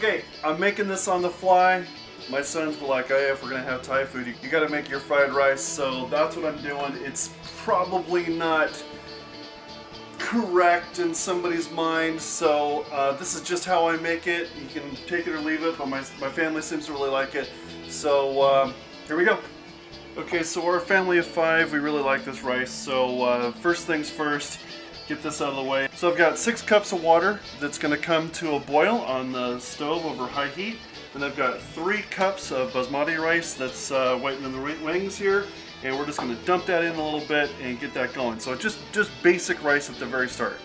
Okay, I'm making this on the fly. My sons were like, hey, if we're gonna have Thai food, you gotta make your fried rice, so that's what I'm doing. It's probably not correct in somebody's mind, so this is just how I make it. You can take it or leave it, but my family seems to really like it. So here we go. Okay, so we're a family of 5. We really like this rice, so first things first, get this out of the way. So I've got 6 cups of water that's gonna come to a boil on the stove over high heat. And I've got 3 cups of basmati rice that's waiting in the wings here, and we're just going to dump that in a little bit and get that going. So just basic rice at the very start.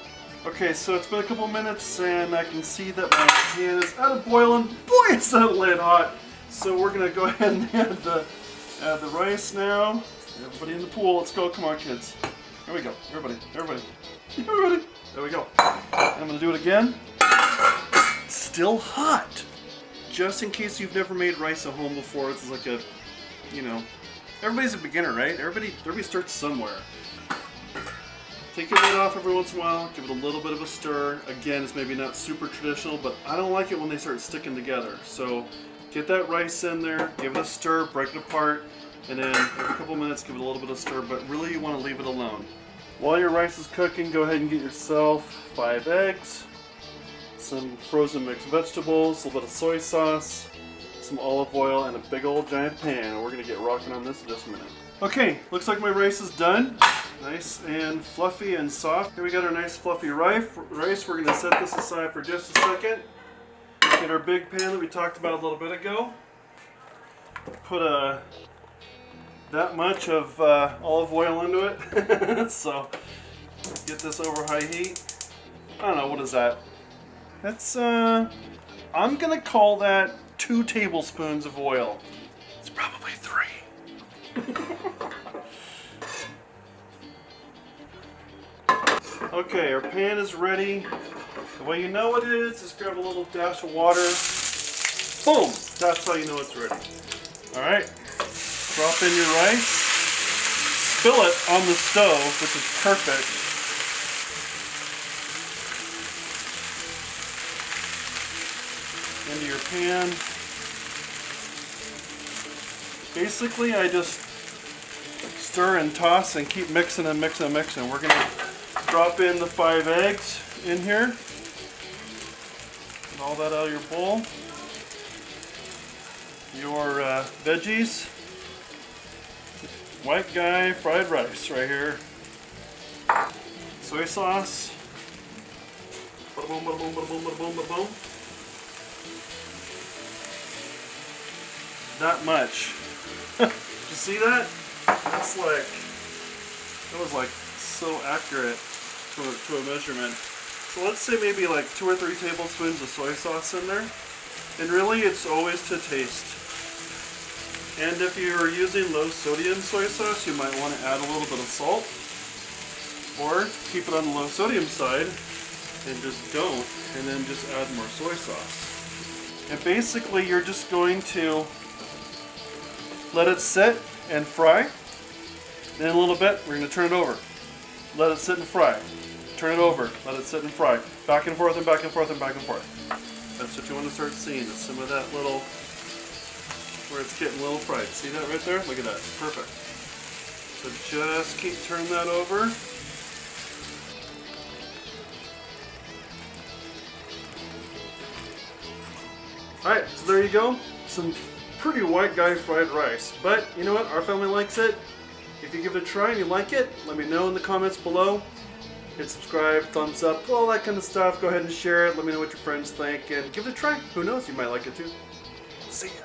Okay, so it's been a couple minutes and I can see that my pan is out of boiling. Boy, is that lid hot! So we're going to go ahead and add the rice now. Everybody in the pool, let's go. Come on, kids. Here we go. Everybody. There we go. I'm going to do it again. It's still hot. Just in case you've never made rice at home before, it's like a, you know, everybody's a beginner, right? Everybody starts somewhere. Take your lid off every once in a while, give it a little bit of a stir. Again, it's maybe not super traditional, but I don't like it when they start sticking together. So get that rice in there, give it a stir, break it apart, and then every couple minutes give it a little bit of stir, but really you want to leave it alone. While your rice is cooking, go ahead and get yourself 5 eggs. Some frozen mixed vegetables, a little bit of soy sauce, some olive oil, and a big old giant pan. And we're going to get rocking on this in just a minute. Okay, looks like my rice is done. Nice and fluffy and soft. Here we got our nice fluffy rice. We're going to set this aside for just a second. Get our big pan that we talked about a little bit ago. Put that much of olive oil into it. So get this over high heat. I don't know, what is that? That's, I'm gonna call that 2 tablespoons of oil. It's probably 3. Okay, our pan is ready. The way you know it is, just grab a little dash of water. Boom! That's how you know it's ready. Alright, drop in your rice. Spill it on the stove, which is perfect. Into your pan. Basically, I just stir and toss and keep mixing and mixing and mixing. We're going to drop in the 5 eggs in here. Get all that out of your bowl. Your veggies. White guy fried rice right here. Soy sauce. Bada boom, bada boom, bada boom, bada boom, bada boom. That much. Did you see that? That's like, that was like so accurate to a measurement. So let's say maybe like 2 or 3 tablespoons of soy sauce in there. And really it's always to taste. And if you're using low sodium soy sauce, you might want to add a little bit of salt. Or keep it on the low sodium side and just don't. And then just add more soy sauce. And basically you're just going to let it sit and fry. Then in a little bit, we're going to turn it over. Let it sit and fry. Turn it over. Let it sit and fry. Back and forth and back and forth and back and forth. That's what you want to start seeing. Is some of that little, where it's getting a little fried. See that right there? Look at that. Perfect. So just keep turning that over. Alright, so there you go. Some pretty white guy fried rice. But you know what? Our family likes it. If you give it a try and you like it, let me know in the comments below. Hit subscribe, thumbs up, all that kind of stuff. Go ahead and share it. Let me know what your friends think and give it a try. Who knows? You might like it too. See ya.